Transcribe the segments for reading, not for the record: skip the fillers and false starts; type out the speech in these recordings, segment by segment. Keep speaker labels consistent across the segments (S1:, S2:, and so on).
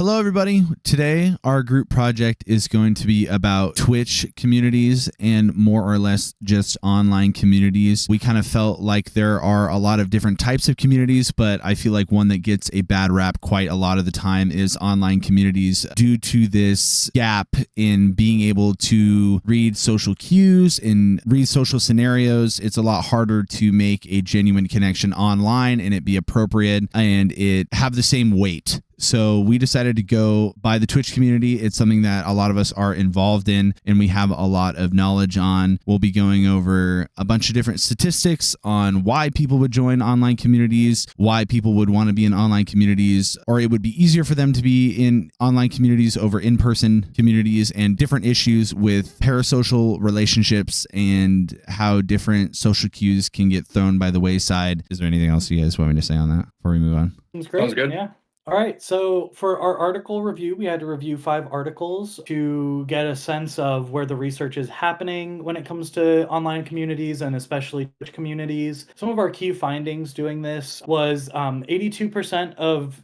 S1: Hello, everybody. Today, our group project is going to be about Twitch communities and more or less just online communities. We kind of felt like there are a lot of different types of communities, but I feel like one that gets a bad rap quite a lot of the time is online communities due to this gap in being able to read social cues and read social scenarios. It's a lot harder to make a genuine connection online and it be appropriate and it have the same weight. So we decided to go by the Twitch community. It's something that a lot of us are involved in and we have a lot of knowledge on. We'll be going over a bunch of different statistics on why people would join online communities, why people would want to be in online communities, or it would be easier for them to be in online communities over in-person communities, and different issues with parasocial relationships and how different social cues can get thrown by the wayside. Is there anything else you guys want me to say on that before we move on?
S2: Sounds great.
S3: Sounds good.
S2: Yeah. All right. So for our article review, we had to review 5 articles to get a sense of where the research is happening when it comes to online communities and especially Twitch communities. Some of our key findings doing this was 82% of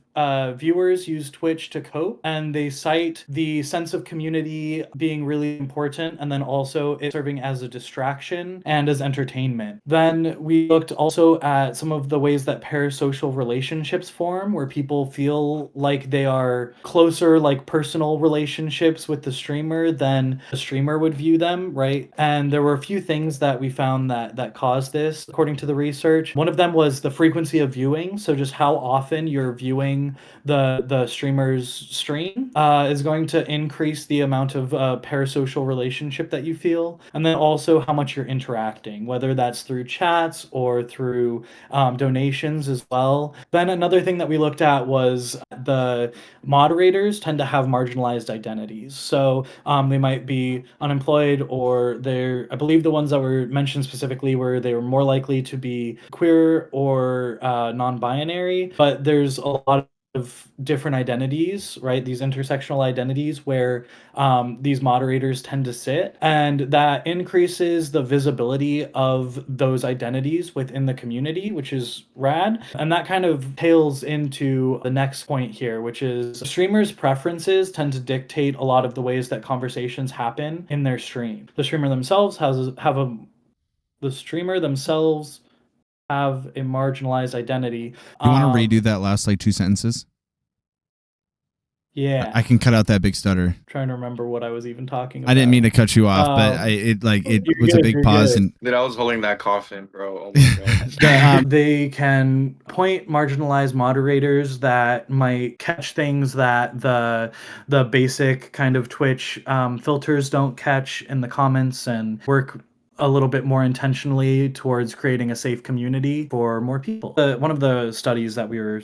S2: viewers use Twitch to cope, and they cite the sense of community being really important, and then also it serving as a distraction and as entertainment. Then we looked also at some of the ways that parasocial relationships form, where people feel like they are closer, like personal relationships with the streamer than the streamer would view them, right? And there were a few things that we found that caused this, according to the research. One of them was the frequency of viewing, so just how often you're viewing the streamer's stream is going to increase the amount of parasocial relationship that you feel, and then also how much you're interacting, whether that's through chats or through donations as well. Then another thing that we looked at was the moderators tend to have marginalized identities, so they might be unemployed, or they're, I believe the ones that were mentioned specifically were they were more likely to be queer or non-binary, but there's a lot of different identities, right? These intersectional identities where these moderators tend to sit, and that increases the visibility of those identities within the community, which is rad. And that kind of tails into the next point here, which is streamers' preferences tend to dictate a lot of the ways that conversations happen in their stream. The streamer themselves have a marginalized identity.
S1: You want to redo that last like 2 sentences?
S2: Yeah.
S1: I can cut out that big stutter.
S2: Trying to remember what I was even talking about.
S1: I didn't mean to cut you off, but it was a big pause. And
S3: Dude, I was holding that cough bro. Oh my
S2: God. They can point marginalized moderators that might catch things that the basic kind of Twitch filters don't catch in the comments, and work a little bit more intentionally towards creating a safe community for more people. One of the studies that we were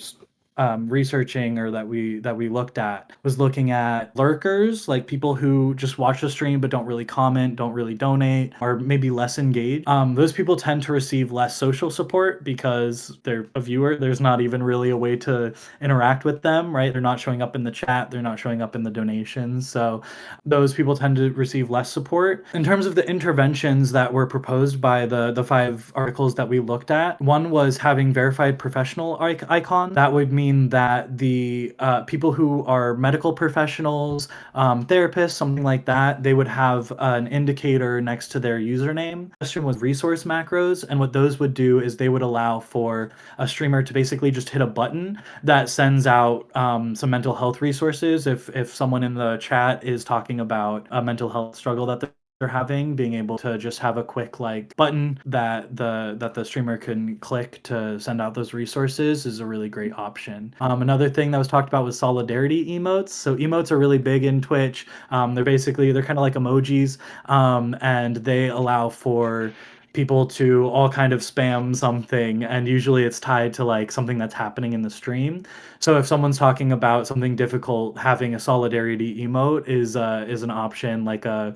S2: researching, or that we looked at, was looking at lurkers, like people who just watch the stream but don't really comment, don't really donate, or maybe less engaged. Those people tend to receive less social support because they're a viewer. There's not even really a way to interact with them, right? They're not showing up in the chat, they're not showing up in the donations, so those people tend to receive less support. In terms of the interventions that were proposed by the 5 articles that we looked at, one was having verified professional icon. That would mean that the people who are medical professionals, therapists, something like that, they would have an indicator next to their username. The question was resource macros, and what those would do is they would allow for a streamer to basically just hit a button that sends out some mental health resources. If someone in the chat is talking about a mental health struggle that they're having, being able to just have a quick like button that the streamer can click to send out those resources is a really great option. Another thing that was talked about was solidarity emotes. So emotes are really big in Twitch. They're kind of like emojis, and they allow for people to all kind of spam something, and usually it's tied to like something that's happening in the stream. So if someone's talking about something difficult, having a solidarity emote is an option, like a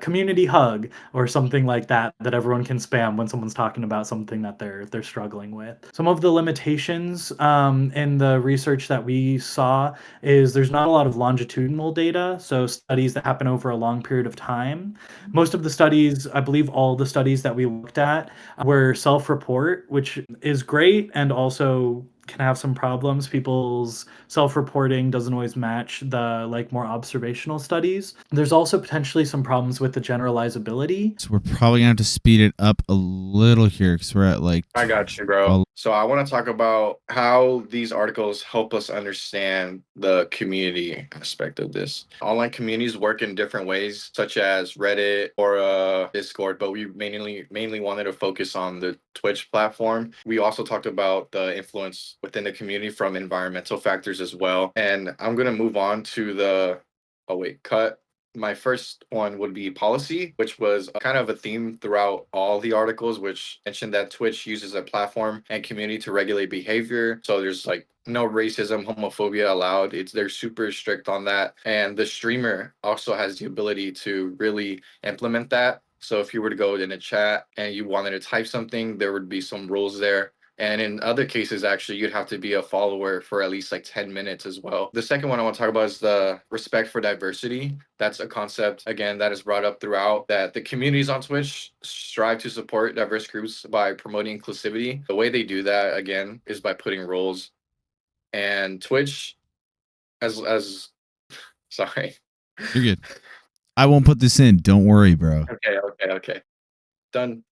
S2: community hug or something like that everyone can spam when someone's talking about something that they're struggling with. Some of the limitations in the research that we saw is there's not a lot of longitudinal data, so studies that happen over a long period of time. Most of the studies, I believe all the studies that we looked at, were self-report, which is great and also can have some problems. People's self-reporting doesn't always match the like more observational studies. There's also potentially some problems with the generalizability.
S1: So we're probably gonna have to speed it up a little here because we're at like
S3: I got you, bro. So I want to talk about how these articles help us understand the community aspect of this. Online communities work in different ways, such as Reddit or Discord, but we mainly wanted to focus on the Twitch platform. We also talked about the influence within the community from environmental factors as well. And I'm gonna move on to the cut. My first one would be policy, which was kind of a theme throughout all the articles, which mentioned that Twitch uses a platform and community to regulate behavior. So there's like no racism, homophobia allowed. They're super strict on that. And the streamer also has the ability to really implement that. So if you were to go in a chat and you wanted to type something, there would be some rules there. And in other cases, actually, you'd have to be a follower for at least like 10 minutes as well. The second one I want to talk about is the respect for diversity. That's a concept, again, that is brought up throughout, that the communities on Twitch strive to support diverse groups by promoting inclusivity. The way they do that, again, is by putting roles. And Twitch, as sorry.
S1: You're good. I won't put this in. Don't worry, bro.
S3: Okay. Done.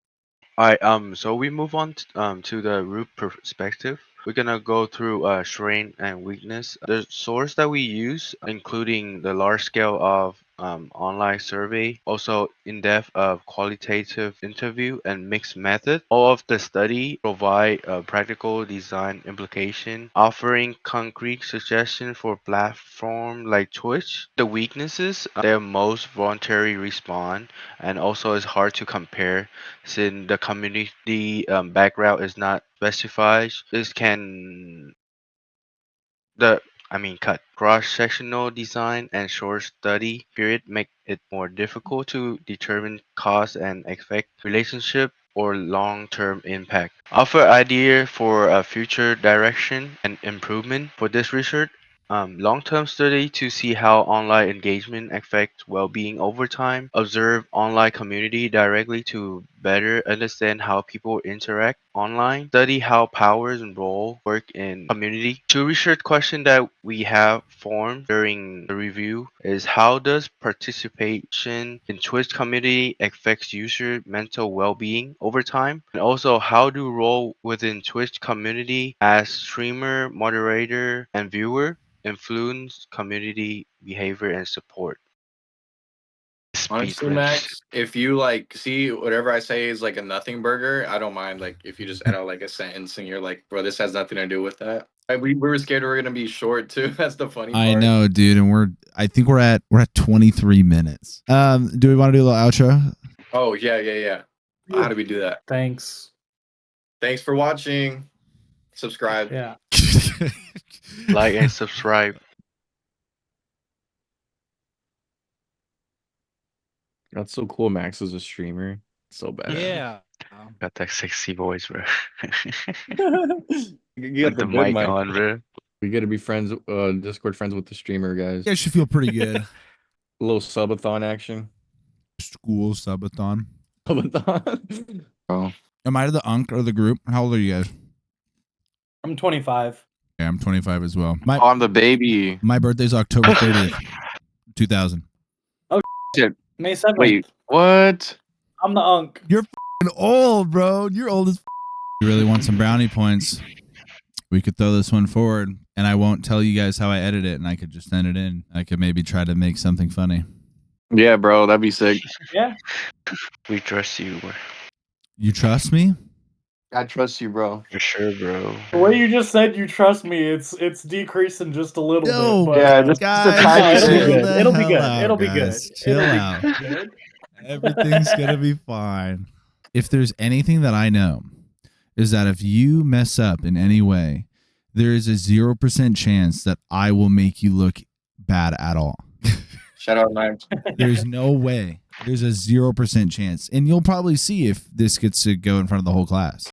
S4: All right, so we move on to the root perspective. We're gonna go through strength and weakness. The source that we use, including the large scale of online survey, also in-depth of qualitative interview and mixed method. All of the study provide a practical design implication, offering concrete suggestion for platform like Twitch. The weaknesses, they're most voluntary respond, and also it's hard to compare since the community background is not specified. This can the cut cross-sectional design and short study period make it more difficult to determine cause and effect relationship or long-term impact. Offer idea for a future direction and improvement for this research. Long-term study to see how online engagement affects well-being over time. Observe online community directly to better understand how people interact online. Study how powers and role work in community. Two research questions that we have formed during the review is how does participation in Twitch community affects user mental well-being over time? And also how do role within Twitch community as streamer, moderator, and viewer influence community behavior and support?
S3: Honestly,
S4: Speechless.
S3: Max, if you like see whatever I say is like a nothing burger, I don't mind. Like if you just add out like a sentence and you're like, bro, this has nothing to do with that. Like, we were scared we were gonna be short too. That's the funny part.
S1: I know, dude, and I think we're at 23 minutes. Do we want to do a little outro?
S3: Oh yeah. How do we do that?
S2: Thanks.
S3: Thanks for watching. Subscribe.
S2: Yeah.
S4: Like and subscribe.
S5: That's so cool. Max is a streamer. So bad.
S6: Yeah.
S4: Got that sexy voice, bro.
S5: You got
S4: With the
S5: the good
S4: mic
S5: mic.
S4: on, bro.
S5: We gotta be friends, Discord friends with the streamer, guys.
S1: You guys should feel pretty good.
S5: A little subathon action.
S1: School subathon.
S5: Subathon.
S3: Oh.
S1: Am I the unk or the group? How old are you guys?
S2: I'm 25.
S1: Yeah, I'm 25 as well.
S3: On the baby.
S1: My birthday's October 30th, 2000.
S2: May 7th.
S3: Wait, what?
S2: I'm the unk.
S1: You're old, bro. You're old as You really want some brownie points? We could throw this one forward, and I won't tell you guys how I edit it, and I could just send it in. I could maybe try to make something funny.
S3: Yeah, bro, that'd be sick.
S2: Yeah.
S4: We trust you, bro.
S1: You trust me?
S3: I trust you, bro.
S4: For sure, bro.
S2: The way you just said you trust me, it's decreasing just a little
S1: No,
S2: bit. But
S3: yeah, just
S1: guys,
S3: a tiny
S2: it'll be
S3: bit.
S2: good.
S1: the
S2: It'll be
S1: hell
S2: good.
S1: out,
S2: It'll be good.
S1: guys. Chill
S2: It'll be
S1: out.
S2: good.
S1: Everything's gonna be fine. If there's anything that I know, is that if you mess up in any way, there is a 0% chance that I will make you look bad at all.
S3: Shout out, Max.
S1: There's no way. There's a 0% chance. And you'll probably see if this gets to go in front of the whole class.